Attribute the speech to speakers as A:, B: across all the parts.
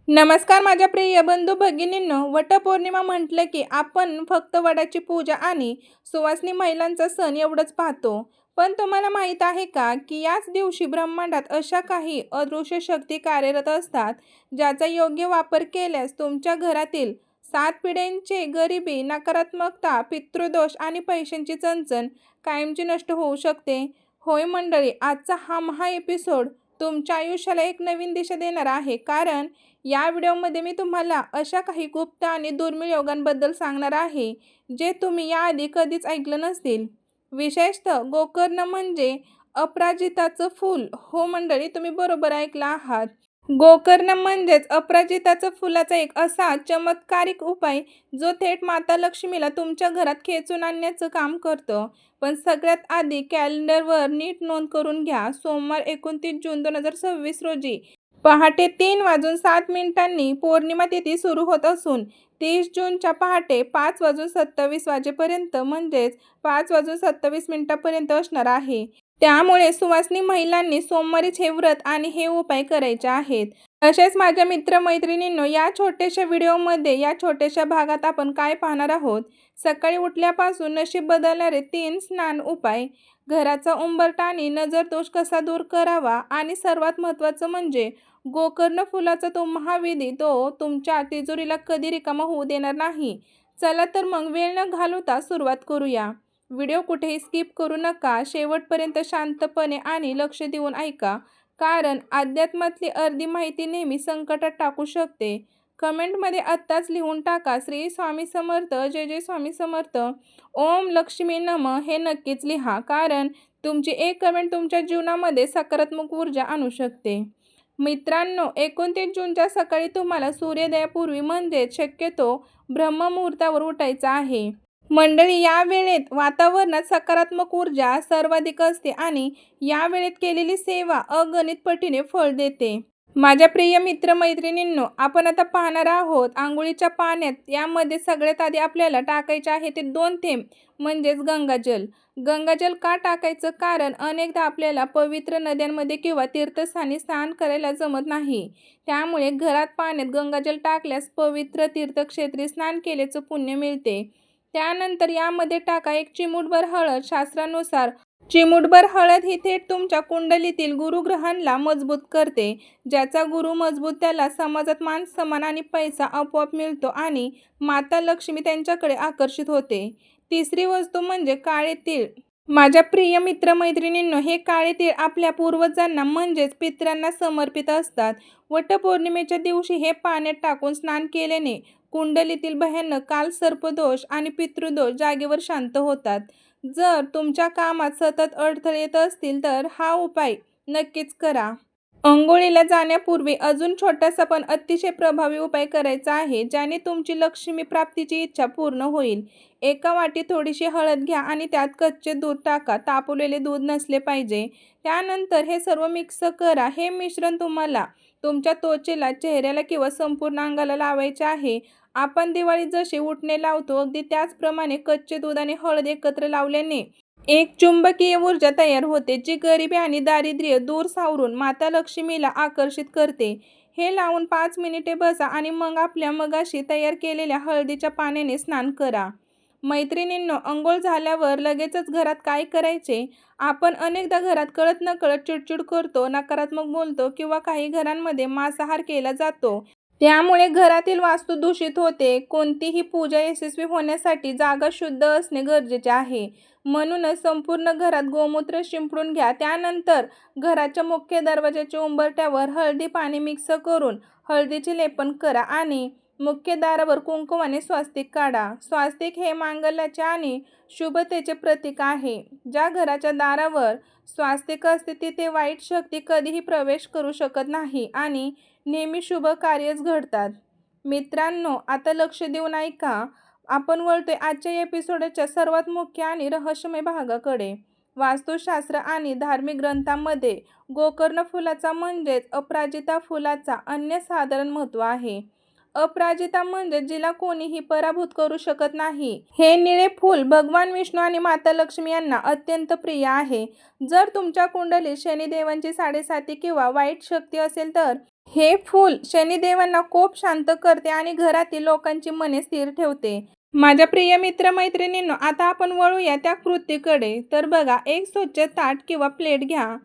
A: नमस्कार माझ्या प्रिय बंधू भगिनींनो, वटपौर्णिमा म्हटलं की आपण फक्त वडाची पूजा आणि सुवासिनी महिलांचा सण एवढंच पाहतो. पण तुम्हाला माहीत आहे का की याच दिवशी ब्रह्मांडात अशा काही अदृश्य शक्ती कार्यरत असतात, ज्याचा योग्य वापर केल्यास तुमच्या घरातील 7 पिढ्यांचे गरिबी, नकारात्मकता, पितृदोष आणि पैशांची चणचण कायमची नष्ट होऊ शकते. होय मंडळी, आजचा हा महा एपिसोड तुमच्या आयुष्याला एक नवीन दिशा देणार आहे. कारण या व्हिडिओमध्ये मी तुम्हाला अशा काही गुप्त आणि दुर्मिळ योगांबद्दल सांगणार आहे, जे तुम्ही याआधी कधीच ऐकलं नसतील. विशेषतः गोकर्ण म्हणजे अपराजिताचं फूल. हो मंडळी, तुम्ही बरोबर ऐकलं आहात. गोकर्ण म्हणजेच अपराजिताचं फुलाचा एक असा चमत्कारिक उपाय, जो थेट माता लक्ष्मीला तुमच्या घरात खेचून आणण्याचं काम करतं. पण सगळ्यात आधी कॅलेंडरवर नीट नोंद करून घ्या. सोमवार 29 जून 2026 रोजी पहाटे 3:07 पौर्णिमा तिथी सुरू होत असून 30 जूनच्या पहाटे 5:27 वाजेपर्यंत म्हणजेच 5:27 असणार आहे. त्यामुळे सुवासिनी महिलांनी सोमवारीच हे व्रत आणि हे उपाय करायचे आहेत. तसेच माझ्या मित्रमैत्रिणींनो, या छोट्याशा व्हिडिओमध्ये या छोट्याशा भागात आपण काय पाहणार आहोत? सकाळी उठल्यापासून नशीब बदलणारे 3 स्नान उपाय, घराचा उंबरठा आणि नजरदोष कसा दूर करावा, आणि सर्वात महत्त्वाचं म्हणजे गोकर्ण फुलाचा तो महाविधी, तो तुमच्या तिजोरीला कधी रिकामा होऊ देणार नाही. चला तर मग वेळ न घालवता सुरुवात करूया. व्हिडिओ कुठेही स्किप करू नका. शेवटपर्यंत शांतपणे आणि लक्ष देऊन ऐका, कारण अध्यात्मातली अर्धी माहिती नेहमी संकटात टाकू शकते. कमेंटमध्ये आत्ताच लिहून टाका, श्री स्वामी समर्थ, जय जय स्वामी समर्थ, ओम लक्ष्मी नमः हे नक्कीच लिहा, कारण तुमची एक कमेंट तुमच्या जीवनामध्ये सकारात्मक ऊर्जा आणू शकते. मित्रांनो, 29 जूनच्या सकाळी तुम्हाला सूर्योदयापूर्वी म्हणजेच शक्यतो ब्रह्ममुहूर्तावर उठायचं आहे. मंडळी, या वेळेत वातावरणात सकारात्मक ऊर्जा सर्वाधिक असते आणि या वेळेत केलेली सेवा अगणित पटीने फळ देते. माझ्या प्रिय मित्रमैत्रिणींनो, आपण आता पाहणार आहोत आंघोळीच्या पाण्यात. यामध्ये सगळ्यात आधी आपल्याला टाकायचे आहे ते 2 थेंब म्हणजेच गंगाजल. गंगाजल का टाकायचं? कारण अनेकदा आपल्याला पवित्र नद्यांमध्ये किंवा तीर्थस्थानी स्नान करायला जमत नाही. त्यामुळे घरात पाण्यात गंगाजल टाकल्यास पवित्र तीर्थक्षेत्री स्नान केल्याचं पुण्य मिळते. त्यानंतर यामध्ये टाका 1 चिमूटभर हळद. शास्त्रानुसार चिमूटभर हळद ही थेट तुमच्या कुंडलीतील गुरुग्रहांना मजबूत करते. ज्याचा गुरु मजबूत त्याला समाजात मान सन्मान आणि पैसा आपोआप मिळतो आणि माता लक्ष्मी त्यांच्याकडे आकर्षित होते. तिसरी वस्तू म्हणजे काळे तीळ. माझ्या प्रिय मित्रमैत्रिणींनो, हे काळे तीळ आपल्या पूर्वजांना म्हणजेच पितरांना समर्पित असतात. वटपौर्णिमेच्या दिवशी हे पाण्यात टाकून स्नान केल्याने कुंडलीतील भयानक कालसर्पदोष आणि पितृदोष जागेवर शांत होतात. जर तुमच्या कामात सतत अडथळे येत असतील तर हा उपाय नक्कीच करा. अंघोळीला जाण्यापूर्वी अजून छोटासा पण अतिशय प्रभावी उपाय करायचा आहे, ज्याने तुमची लक्ष्मी प्राप्तीची इच्छा पूर्ण होईल. एका वाटीत थोडीशी हळद घ्या आणि त्यात कच्चे दूध टाका. तापवलेले दूध नसले पाहिजे. त्यानंतर हे सर्व मिक्स करा. हे मिश्रण तुम्हाला तुमच्या त्वचेला, चेहऱ्याला किंवा संपूर्ण अंगाला लावायचे आहे. आपण दिवाळीत जशी उटणे लावतो, अगदी त्याचप्रमाणे कच्चे दूध आणि हळद एकत्र लावल्याने एक चुंबकीय ऊर्जा तयार होते, जी गरिबी आणि दारिद्र्य दूर सावरून माता लक्ष्मीला आकर्षित करते. हे लावून 5 मिनिटे बसा आणि मग आपल्या मगाशी तयार केलेल्या हळदीच्या पाण्याने स्नान करा. मैत्रिणींनो, अंघोळ झाल्यावर लगेचच घरात काय करायचे? आपण अनेकदा घरात कळत नकळत चिडचिड करतो, नकारात्मक बोलतो किंवा काही घरांमध्ये मांसाहार केला जातो. त्यामुळे घरातील वास्तू दूषित होते. कोणतीही पूजा यशस्वी होण्यासाठी जागा शुद्ध असणे गरजेचे आहे. म्हणूनच संपूर्ण घरात गोमूत्र शिंपडून घ्या. त्यानंतर घराच्या मुख्य दरवाजाच्या उंबरठ्यावर हळदी पाणी मिक्स करून हळदीचे लेपन करा आणि मुख्य दारावर कुंकुमाने स्वास्तिक काढा. स्वास्तिक हे मांगल्याचे आणि शुभतेचे प्रतीक आहे. ज्या घराच्या दारावर स्वास्तिक असते तिथे वाईट शक्ती कधीही प्रवेश करू शकत नाही आणि नेहमी शुभ कार्यच घडतात. मित्रांनो, आता लक्ष देऊन ऐका. आपण वळतोय आजच्या एपिसोडच्या सर्वात मुख्य आणि रहस्यमय भागाकडे. वास्तुशास्त्र आणि धार्मिक ग्रंथांमध्ये गोकर्ण फुलाचा म्हणजेच अपराजिता फुलाचा अनन्यसाधारण महत्त्व आहे. अपराजिता म्हणजे जिला कोणीही पराभूत करू शकत नाही. हे निळे फूल भगवान विष्णू आणि माता लक्ष्मी यांना अत्यंत प्रिय आहे. जर तुमच्या कुंडलीत शनिदेवांची 7.5 किंवा वाईट शक्ती असेल तर हे फूल शनिदेवांना खूप शांत करते आणि घरातील लोकांची मने स्थिर ठेवते. माझ्या प्रिय मित्र-मैत्रिणींनो, आता आपण वळूया त्या कृतीकडे. तर बघा, एक स्वच्छ ताट किंवा प्लेट घ्या.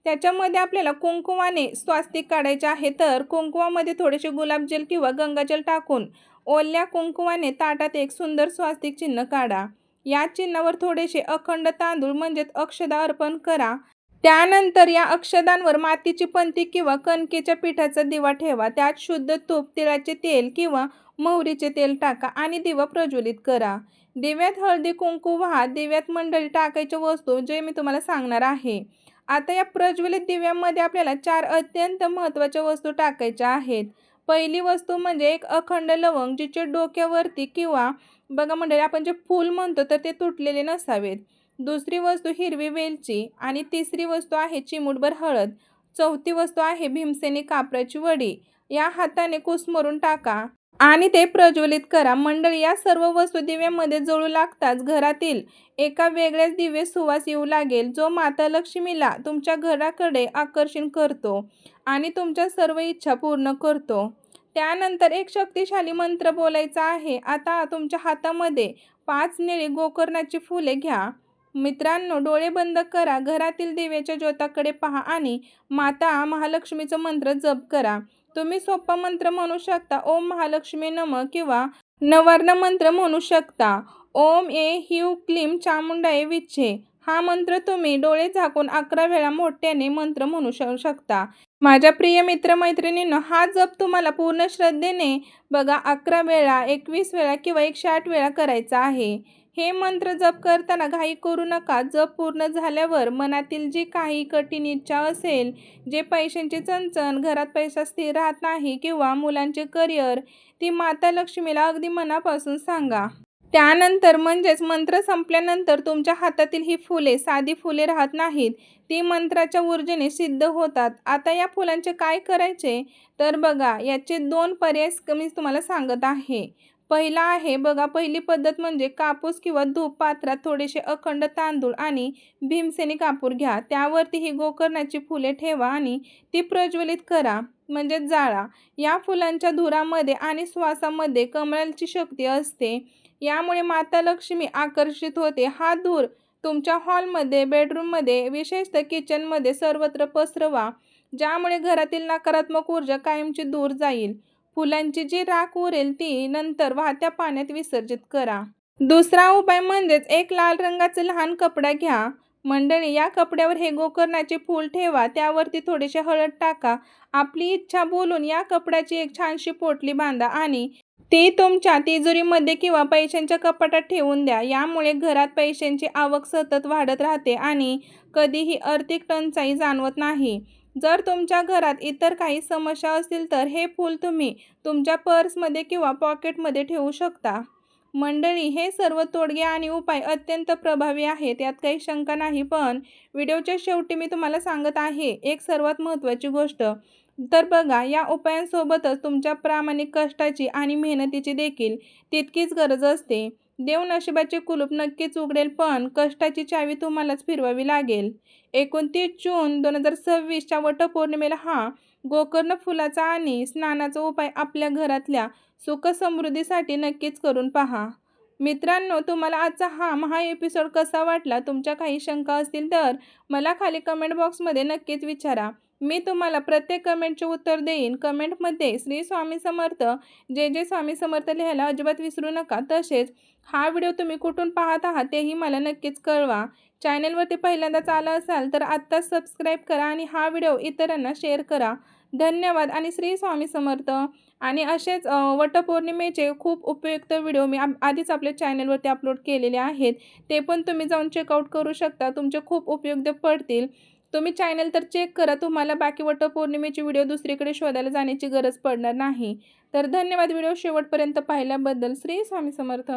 A: त्याच्यामध्ये आपल्याला कुंकुमाने स्वास्तिक काढायचे आहे. तर कुंकुमामध्ये थोडेसे गुलाबजल किंवा गंगाजल टाकून ओल्या कुंकुमाने ताटात एक सुंदर स्वास्तिक चिन्ह काढा. या चिन्हावर थोडेसे अखंड तांदूळ म्हणजेच अक्षदा अर्पण करा. त्यानंतर या अक्षदांवर मातीची पंती किंवा कणकेच्या पिठाचा दिवा ठेवा. त्यात शुद्ध तूप, तिळाचे तेल किंवा मोहरीचे तेल टाका आणि दिवा प्रज्वलित करा. दिव्यात हळदी कुंकू वाहा. दिव्यात मंडळी टाकायच्या वस्तू जे मी तुम्हाला सांगणार आहे. आता या प्रज्वलित दिव्यामध्ये आपल्याला 4 अत्यंत महत्त्वाच्या वस्तू टाकायच्या आहेत. पहिली वस्तू म्हणजे एक अखंड लवंग, जिचे डोक्यावरती किंवा बघा मंडळी आपण जे फूल म्हणतो तर ते तुटलेले नसावेत. दुसरी वस्तू हिरवी वेलची आणि तिसरी वस्तू आहे चिमूटभर हळद. चौथी वस्तू आहे भीमसेनी कापराची वडी. या हाताने कुस्मरून टाका आणि ते प्रज्वलित करा. मंडळी, या सर्व वस्तू दिव्यामध्ये जळू लागताच घरातील एका वेगळ्याच दिव्य सुवास येऊ लागेल, जो माता लक्ष्मीला तुमच्या घराकडे आकर्षण करतो आणि तुमच्या सर्व इच्छा पूर्ण करतो. त्यानंतर एक शक्तिशाली मंत्र बोलायचा आहे. आता तुमच्या हातामध्ये 5 निळी गोकर्णाची फुले घ्या. मित्रांनो, डोळे बंद करा. घरातील दिव्याच्या ज्योताकडे पहा आणि माता महालक्ष्मीचा मंत्र जप करा. तुम्ही सोपा मंत्र म्हणू शकता, ओम महालक्ष्मी नमः, किंवा नवार्ण मंत्र म्हणू शकता, ओम ए ह्रीं क्लीं चामुंडाय विच्चे. हा मंत्र तुम्ही डोळे झाकून 11 वेळा मोठ्याने मंत्र म्हणू शकता. माझ्या प्रिय मित्रमैत्रिणींनो, हा जप तुम्हाला पूर्ण श्रद्धेने बघा 11 वेळा, 21 वेळा किंवा 108 वेळा करायचा आहे. हे मंत्र जप करताना घाई करू नका. जप पूर्ण झाल्यावर मनातील जी काही कठीण इच्छा असेल, जे पैशांची चणचण, घरात पैसा स्थिर राहत नाही किंवा मुलांचे करिअर, ती माता लक्ष्मीला अगदी मनापासून सांगा. त्यानंतर म्हणजेच मंत्र संपल्यानंतर तुमच्या हातातील ही फुले साधी फुले राहत नाहीत, ती मंत्राच्या ऊर्जेने सिद्ध होतात. आता या फुलांचे काय करायचे तर बघा, याचे 2 पर्याय मी तुम्हाला सांगत आहे. पहिला आहे बघा, पहिली पद्धत म्हणजे कापूस किंवा धूप पात्रात थोडेसे अखंड तांदूळ आणि भीमसेनी कापूर घ्या. त्यावरती ही गोकर्णाची फुले ठेवा आणि ती प्रज्वलित करा म्हणजे जाळा. या फुलांच्या धुरामध्ये आणि श्वासामध्ये कमळाची शक्ती असते. यामुळे माता लक्ष्मी आकर्षित होते. हा धूर तुमच्या हॉलमध्ये, बेडरूममध्ये, विशेषतः किचनमध्ये सर्वत्र पसरवा, ज्यामुळे घरातील नकारात्मक ऊर्जा कायमची दूर जाईल. फुलांची जी राख उरेल ती नंतर वाहत्या पाण्यात विसर्जित करा. दुसरा उपाय म्हणजेच एक लाल रंगाचा लहान कपडा घ्या. मंडळी, या कपड्यावर हे गोकर्णाचे फूल ठेवा. त्यावरती थोडेसे हळद टाका. आपली इच्छा बोलून या कपड्याची एक छानशी पोटली बांधा आणि ती तुमच्या तिजोरीमध्ये किंवा पैशांच्या कपाटात ठेवून द्या. यामुळे घरात पैशांची आवक सतत वाढत राहते आणि कधीही आर्थिक टंचाई जाणवत नाही. जर तुमच्या घरात इतर काही समस्या असतील तर हे फूल तुम्ही तुमच्या पर्समध्ये किंवा पॉकेटमध्ये ठेवू शकता. मंडळी, हे सर्व तोडगे आणि उपाय अत्यंत प्रभावी आहेत, यात काही शंका नाही. पण व्हिडिओच्या शेवटी मी तुम्हाला सांगत आहे एक सर्वात महत्त्वाची गोष्ट. तर बघा, या उपायांसोबतच तुमच्या प्रामाणिक कष्टाची आणि मेहनतीची देखील तितकीच गरज असते. देव नशिबाचे कुलूप नक्कीच उघडेल, पण कष्टाची चावी तुम्हालाच फिरवावी लागेल. 29 जून 2026च्या वटपौर्णिमेला हा गोकर्ण फुलाचा आणि स्नानाचा उपाय आपल्या घरातल्या सुख समृद्धीसाठी नक्कीच करून पहा. मित्रांनो, तुम्हाला आजचा हा एपिसोड कसा वाटला? तुमच्या काही शंका असतील तर मला खाली कमेंट बॉक्समध्ये नक्कीच विचारा. मी तुम्हाला प्रत्येक कमेंटचे उत्तर देईन. कमेंटमध्ये श्री स्वामी समर्थ, जय जय स्वामी समर्थ लिहायला अजिबात विसरू नका. तसेच हा व्हिडिओ तुम्ही कुठून पाहत आहात तेही मला नक्कीच कळवा. चॅनलवरती पहिल्यांदाच आला असाल तर आत्ताच सबस्क्राईब करा आणि हा व्हिडिओ इतरांना शेअर करा. धन्यवाद आणि श्री स्वामी समर्थ. आणि असेच वटपौर्णिमेचे खूप उपयुक्त व्हिडिओ मी आधीच आपल्या चॅनलवरती अपलोड केलेले आहेत. ते पण तुम्ही जाऊन चेकआउट करू शकता. तुमचे खूप उपयुक्त पडतील. तुम्ही चॅनल तर चेक करा. तुम्हाला बाकी वटपौर्णिमेचे व्हिडिओ दुसरीकडे शोधायला जाण्याची गरज पडणार नाही. तर धन्यवाद व्हिडिओ शेवटपर्यंत पाहिल्याबद्दल. श्री स्वामी समर्थ.